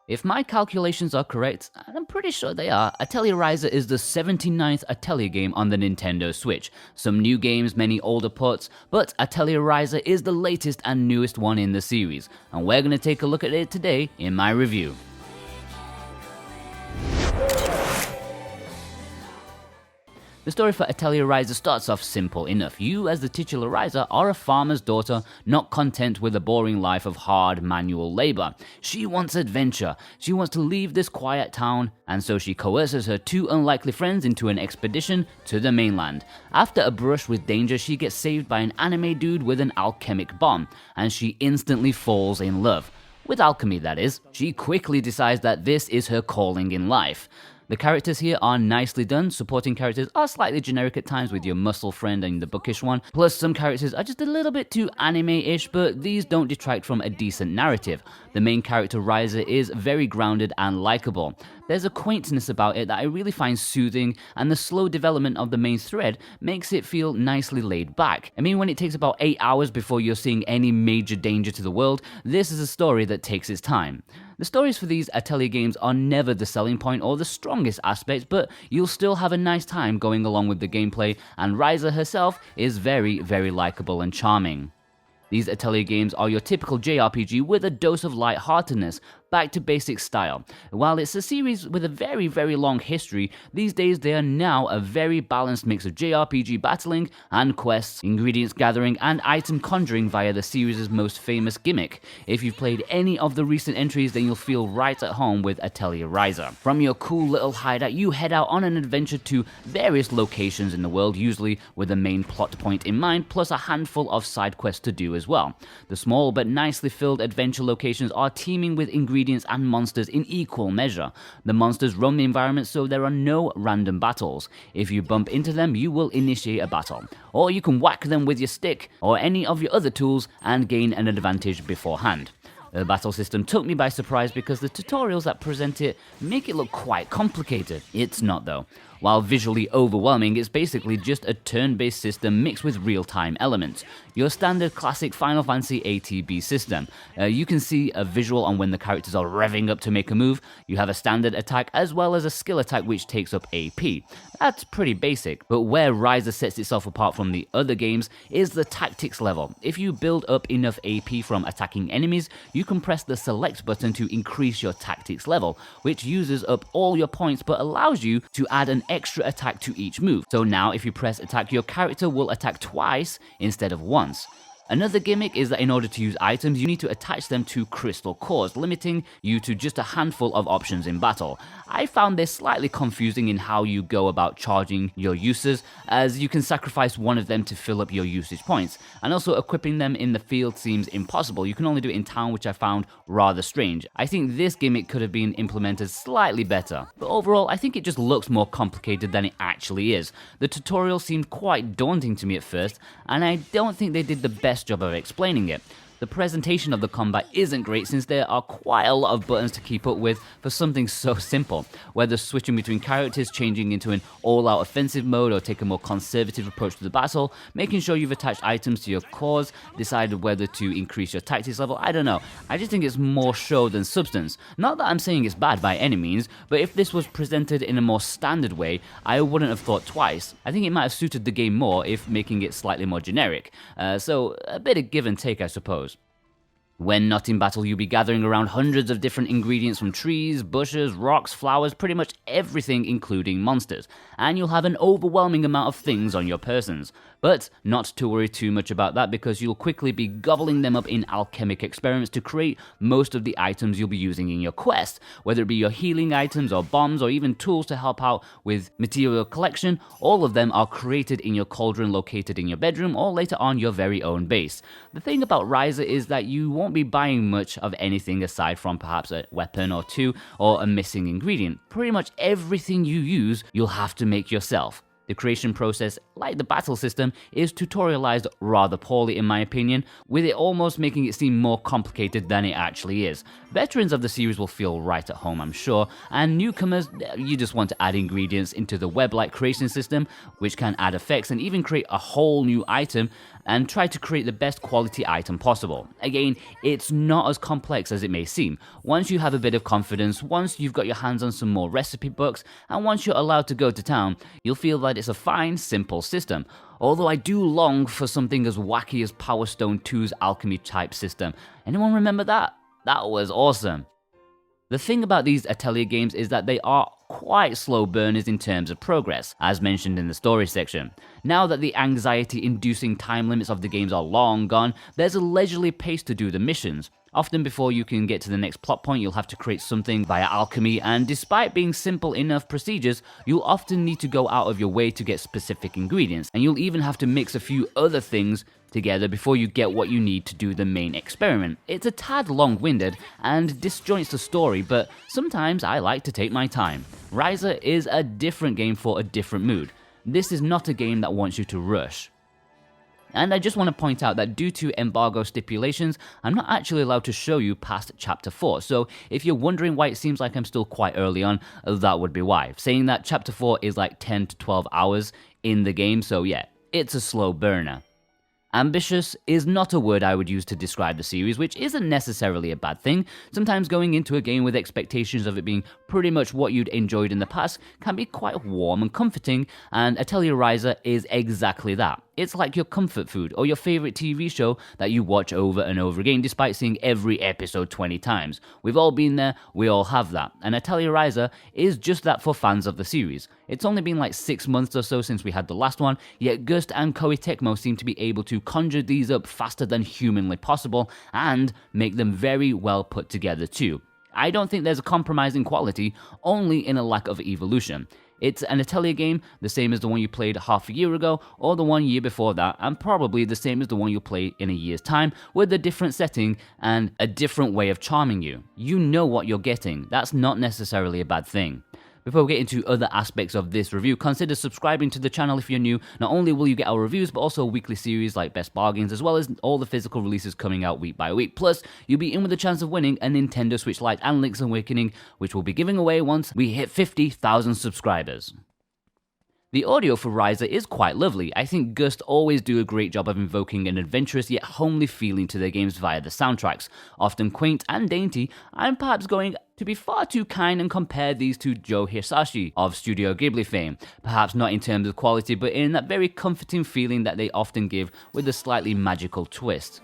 If my calculations are correct, and I'm pretty sure they are, Atelier Ryza is the 79th Atelier game on the Nintendo Switch. Some new games, many older ports, but Atelier Ryza is the latest and newest one in the series, and we're going to take a look at it today in my review. The story for Atelier Ryza starts off simple enough. You, as the titular Ryza, are a farmer's daughter, not content with a boring life of hard manual labor. She wants adventure. She wants to leave this quiet town, and so she coerces her two unlikely friends into an expedition to the mainland. After a brush with danger, she gets saved by an anime dude with an alchemic bomb, and she instantly falls in love. With alchemy, that is. She quickly decides that this is her calling in life. The characters here are nicely done. Supporting characters are slightly generic at times with your muscle friend and the bookish one. Plus some characters are just a little bit too anime-ish, but these don't detract from a decent narrative. The main character Ryza is very grounded and likable. There's a quaintness about it that I really find soothing, and the slow development of the main thread makes it feel nicely laid back. I mean, when it takes about 8 hours before you're seeing any major danger to the world, this is a story that takes its time. The stories for these Atelier games are never the selling point or the strongest aspects, but you'll still have a nice time going along with the gameplay, and Ryza herself is very, very likable and charming. These Atelier games are your typical JRPG with a dose of lightheartedness, back to basic style. While it's a series with a very, very long history, these days they are now a very balanced mix of JRPG battling and quests, ingredients gathering, and item conjuring via the series' most famous gimmick. If you've played any of the recent entries, then you'll feel right at home with Atelier Ryza. From your cool little hideout, you head out on an adventure to various locations in the world, usually with a main plot point in mind, plus a handful of side quests to do as well. The small but nicely filled adventure locations are teeming with ingredients and monsters in equal measure. The monsters roam the environment, so there are no random battles. If you bump into them, you will initiate a battle. Or you can whack them with your stick or any of your other tools and gain an advantage beforehand. The battle system took me by surprise because the tutorials that present it make it look quite complicated. It's not though. While visually overwhelming, it's basically just a turn-based system mixed with real-time elements. Your standard classic Final Fantasy ATB system. You can see a visual on when the characters are revving up to make a move. You have a standard attack as well as a skill attack which takes up AP. That's pretty basic, but where Ryza sets itself apart from the other games is the tactics level. If you build up enough AP from attacking enemies, you can press the select button to increase your tactics level, which uses up all your points but allows you to add an extra attack to each move. So now if you press attack, your character will attack twice instead of once. Another gimmick is that in order to use items, you need to attach them to crystal cores, limiting you to just a handful of options in battle. I found this slightly confusing in how you go about charging your uses, as you can sacrifice one of them to fill up your usage points, and also equipping them in the field seems impossible. You can only do it in town, which I found rather strange. I think this gimmick could have been implemented slightly better, but overall I think it just looks more complicated than it actually is. The tutorial seemed quite daunting to me at first, and I don't think they did the best job of explaining it. The presentation of the combat isn't great since there are quite a lot of buttons to keep up with for something so simple. Whether switching between characters, changing into an all-out offensive mode, or take a more conservative approach to the battle, making sure you've attached items to your cores, decided whether to increase your tactics level, I don't know. I just think it's more show than substance. Not that I'm saying it's bad by any means, but if this was presented in a more standard way, I wouldn't have thought twice. I think it might have suited the game more if making it slightly more generic. So a bit of give and take, I suppose. When not in battle, you'll be gathering around hundreds of different ingredients from trees, bushes, rocks, flowers, pretty much everything including monsters, and you'll have an overwhelming amount of things on your persons. But not to worry too much about that, because you'll quickly be gobbling them up in alchemic experiments to create most of the items you'll be using in your quest, whether it be your healing items or bombs or even tools to help out with material collection. All of them are created in your cauldron located in your bedroom or later on your very own base. The thing about Ryza is that you won't be buying much of anything aside from perhaps a weapon or two or a missing ingredient. Pretty much everything you use, you'll have to make yourself. The creation process, like the battle system, is tutorialized rather poorly in my opinion, with it almost making it seem more complicated than it actually is. Veterans of the series will feel right at home, I'm sure, and newcomers, you just want to add ingredients into the web-like creation system, which can add effects and even create a whole new item. and try to create the best quality item possible. Again, it's not as complex as it may seem. Once you have a bit of confidence, once you've got your hands on some more recipe books, and once you're allowed to go to town, you'll feel that it's a fine, simple system. Although I do long for something as wacky as Power Stone 2's alchemy type system. Anyone remember that? That was awesome. The thing about these Atelier games is that they are quite slow burners in terms of progress, as mentioned in the story section. Now that the anxiety-inducing time limits of the games are long gone, there's a leisurely pace to do the missions. Often before you can get to the next plot point, you'll have to create something via alchemy, and despite being simple enough procedures, you'll often need to go out of your way to get specific ingredients, and you'll even have to mix a few other things together before you get what you need to do the main experiment. It's a tad long-winded and disjoints the story, but sometimes I like to take my time. Ryza is a different game for a different mood. This is not a game that wants you to rush. And I just want to point out that due to embargo stipulations, I'm not actually allowed to show you past Chapter 4, so if you're wondering why it seems like I'm still quite early on, that would be why. Saying that Chapter 4 is like 10 to 12 hours in the game, so yeah, it's a slow burner. Ambitious is not a word I would use to describe the series, which isn't necessarily a bad thing. Sometimes going into a game with expectations of it being pretty much what you'd enjoyed in the past can be quite warm and comforting, and Atelier Ryza is exactly that. It's like your comfort food or your favorite TV show that you watch over and over again despite seeing every episode 20 times. We've all been there, we all have that, and Atelier Ryza is just that for fans of the series. It's only been like 6 months or so since we had the last one, yet Gust and Koei Tecmo seem to be able to conjure these up faster than humanly possible and make them very well put together too. I don't think there's a compromise in quality, only in a lack of evolution. It's an Atelier game, the same as the one you played half a year ago, or the 1 year before that, and probably the same as the one you'll play in a year's time, with a different setting and a different way of charming you. You know what you're getting. That's not necessarily a bad thing. Before we get into other aspects of this review, consider subscribing to the channel if you're new. Not only will you get our reviews, but also a weekly series like Best Bargains, as well as all the physical releases coming out week by week. Plus, you'll be in with a chance of winning a Nintendo Switch Lite and Link's Awakening, which we'll be giving away once we hit 50,000 subscribers. The audio for Ryza is quite lovely. I think Gust always do a great job of invoking an adventurous yet homely feeling to their games via the soundtracks. Often quaint and dainty, I'm perhaps going to be far too kind and compare these to Joe Hisashi of Studio Ghibli fame. Perhaps not in terms of quality, but in that very comforting feeling that they often give with a slightly magical twist.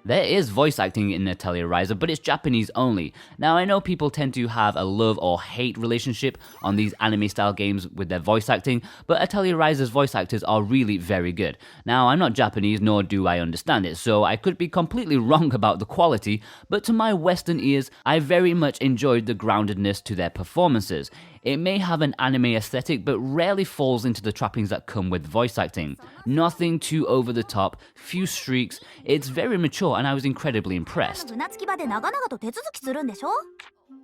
There is voice acting in Atelier Ryza, but it's Japanese only. Now, I know people tend to have a love or hate relationship on these anime-style games with their voice acting, but Atelier Ryza's voice actors are really very good. Now, I'm not Japanese, nor do I understand it, so I could be completely wrong about the quality, but to my Western ears, I very much enjoyed the groundedness to their performances. It may have an anime aesthetic, but rarely falls into the trappings that come with voice acting. Nothing too over the top, few streaks, it's very mature and I was incredibly impressed.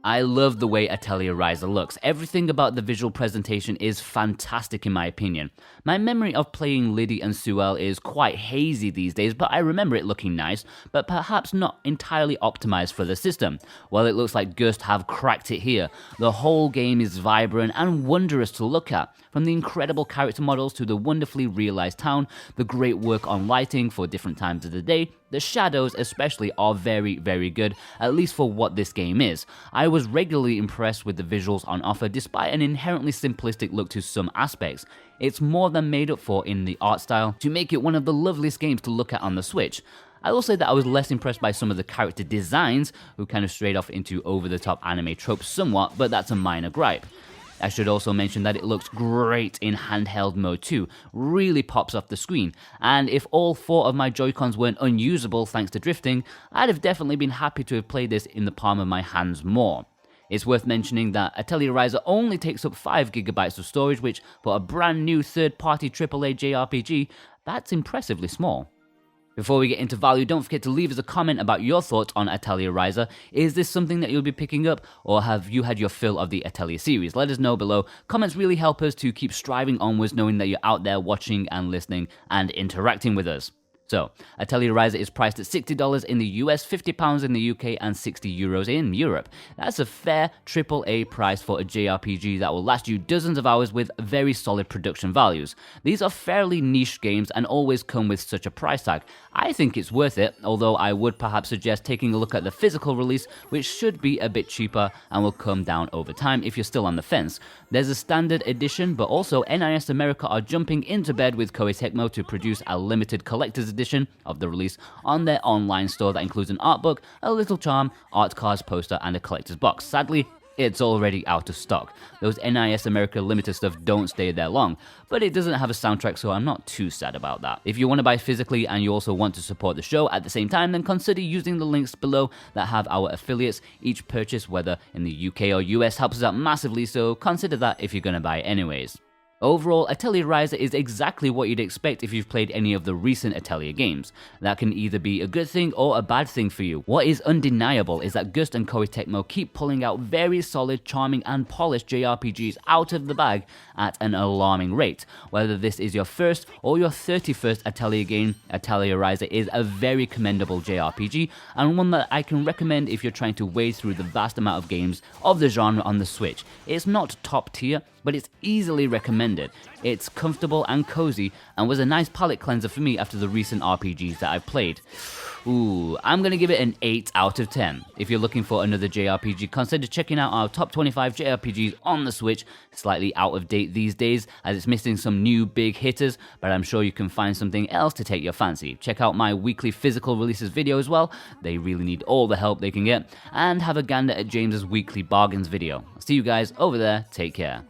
I love the way Atelier Ryza looks. Everything about the visual presentation is fantastic in my opinion. My memory of playing Liddy and Suel is quite hazy these days, but I remember it looking nice, but perhaps not entirely optimized for the system. Well, it looks like Gust have cracked it here. The whole game is vibrant and wondrous to look at. From the incredible character models to the wonderfully realized town, the great work on lighting for different times of the day, the shadows especially are very, very good, at least for what this game is. I was regularly impressed with the visuals on offer despite an inherently simplistic look to some aspects. It's more than made up for in the art style to make it one of the loveliest games to look at on the Switch. I will say that I was less impressed by some of the character designs, who kind of strayed off into over-the-top anime tropes somewhat, but that's a minor gripe. I should also mention that it looks great in handheld mode too, really pops off the screen, and if all 4 of my Joy-Cons weren't unusable thanks to drifting, I'd have definitely been happy to have played this in the palm of my hands more. It's worth mentioning that Atelier Ryza only takes up 5GB of storage, which for a brand new third-party AAA JRPG, that's impressively small. Before we get into value, don't forget to leave us a comment about your thoughts on Atelier Ryza. Is this something that you'll be picking up, or have you had your fill of the Atelier series? Let us know below. Comments really help us to keep striving onwards, knowing that you're out there watching and listening and interacting with us. So, Atelier Ryza is priced at $60 in the US, £50 in the UK, and €60 in Europe. That's a fair AAA price for a JRPG that will last you dozens of hours with very solid production values. These are fairly niche games and always come with such a price tag. I think it's worth it, although I would perhaps suggest taking a look at the physical release, which should be a bit cheaper and will come down over time if you're still on the fence. There's a standard edition, but also NIS America are jumping into bed with Koei Tecmo to produce a limited collector's edition of the release on their online store that includes an art book, a little charm, art cards, poster, and a collector's box. Sadly, it's already out of stock. Those NIS America limited stuff don't stay there long, but it doesn't have a soundtrack, so I'm not too sad about that. If you want to buy physically and you also want to support the show at the same time, then consider using the links below that have our affiliates. Each purchase, whether in the UK or US, helps us out massively, so consider that if you're going to buy it anyways. Overall, Atelier Ryza is exactly what you'd expect if you've played any of the recent Atelier games. That can either be a good thing or a bad thing for you. What is undeniable is that Gust and Koei Tecmo keep pulling out very solid, charming, and polished JRPGs out of the bag at an alarming rate. Whether this is your first or your 31st Atelier game, Atelier Ryza is a very commendable JRPG, and one that I can recommend if you're trying to wade through the vast amount of games of the genre on the Switch. It's not top tier, but it's easily recommended. It's comfortable and cozy, and was a nice palate cleanser for me after the recent RPGs that I've played. Ooh, I'm gonna give it an 8 out of 10. If you're looking for another JRPG, consider checking out our top 25 JRPGs on the Switch. Slightly out of date these days, as it's missing some new big hitters, but I'm sure you can find something else to take your fancy. Check out my weekly physical releases video as well. They really need all the help they can get. And have a gander at James's weekly bargains video. See you guys over there. Take care.